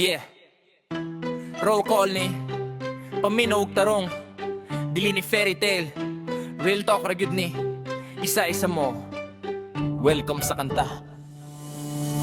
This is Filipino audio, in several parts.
Yeah. Roll call ni Paminaw tarong dili ni fairy tale. Real talk ra gyud ni isa-isa mo. Welcome sa kanta.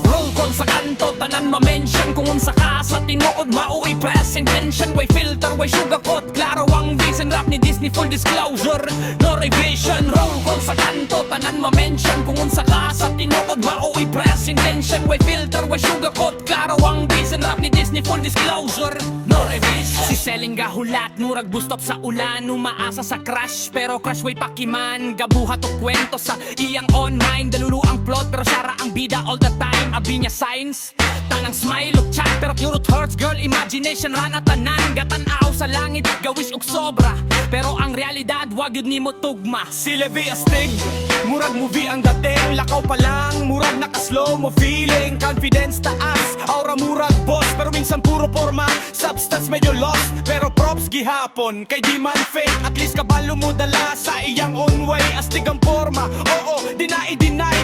Roll call sa kanto, tanan ma-mention kung unsa ka sa tinuod, mauwi press intention. Way filter, way sugarcoat, klaro ang vision. Rap ni Disney, full disclosure, no revision. Roll call sa kanto, tanan ma-mention kung unsa ka sa tinuod, mauwi press intention. Way filter, way sugarcoat, klaro ang vision. Rap ni Disney, full disclosure, no revision. Si Selling gahulat, murag bustop sa ulan, umaasa sa crash, pero crash way pakiman. Gabuhat o kwento sa iyang online, dalulu ang plot pero sara ang bida all the time. Abi niya signs, tanang smile ug chat, pero pure hurts girl, imagination rana tanan. Gatanaw sa langit, gawish og sobra, pero ang realidad wag yun nimo tugma. Si Levi astig, murag movie ang dating. Lakaw pa lang, murag naka-slow mo feeling. Confidence taas, aura murag boss, pero minsan puro forma, substance medyo lost. Pero props gihapon, kay di man fake. At least kabalo mo dala sa iyang own way. Astig ang forma, oo, deny,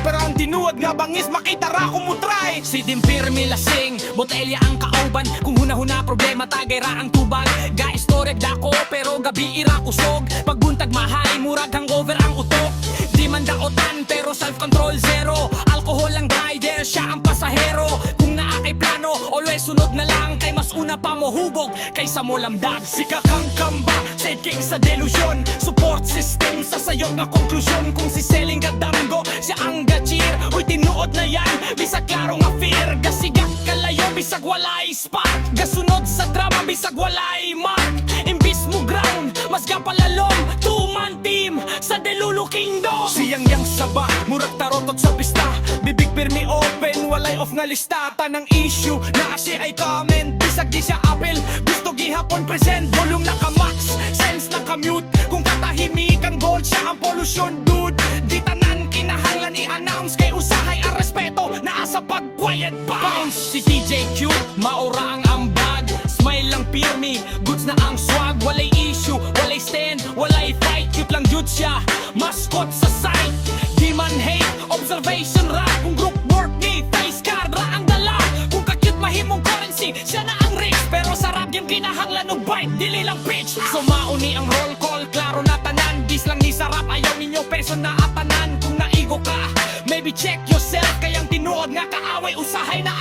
pero ang tinuod nga bangis, makita ra ko mo try. Si Dimpir milasing, botelya ang kauban. Kung huna-huna problema, tagay ra ang tubag. Ga-istorya dako, pero gabi ira kusog. Pagbuntag mahay, murag hangover ang utok. Di man daotan, pero self-control zero. Alcohol ang rider, siya ang pasahero. Kung naa kay plano, always sunod na lang. Kay mas una pa mo hubog, kaysa mo lamdag. Si kakangkamba, sidekick sa delusyon. Support system sa sayong nga konklusyon. Kung si Selling gadanggo, siya ang gachir. Uy, tinuod na yan, bisag klaro nga fear. Gasigak kalayo, bisag walay spark. Gasunod sa drama, bisag walay mark. Imbis mo ground, mas gapalalom. Two-man team sa Delulu Kingdom. Siyang yang saba, murag tarotot sa pista. Bibig pirmi open, walay off nga lista. Tanang issue, na siya ay comment. Bisag di siya apel, gusto gihapon present. Volume naka-max, sense naka-mute. Kung katahimik ang gold, siya ang pollution dude. Di tanan kinahanglan i-announce, kay usahay ang respeto, naa sa pag-quiet bounce. Si TJ cute, maura ang ambag. Smile lang pirmi, goods na ang swag. Walay issue, walay stand, walay fight. Cute lang jud siya, mascot sa site. Di man hate, observation ra. Kung group work ni, face card ra ang dala. Kung ka-cute mahimong currency, siya na ang rich. Pero sa rap game kinahanglan og bite, dili lang pitch. So mauni ang roll call, klaro na tanan. Dis lang ni sarap, ayaw ninyo peso na atanan. Kung naigo ka, maybe check yourself. Kayang tinuod nga kaaway, usahay na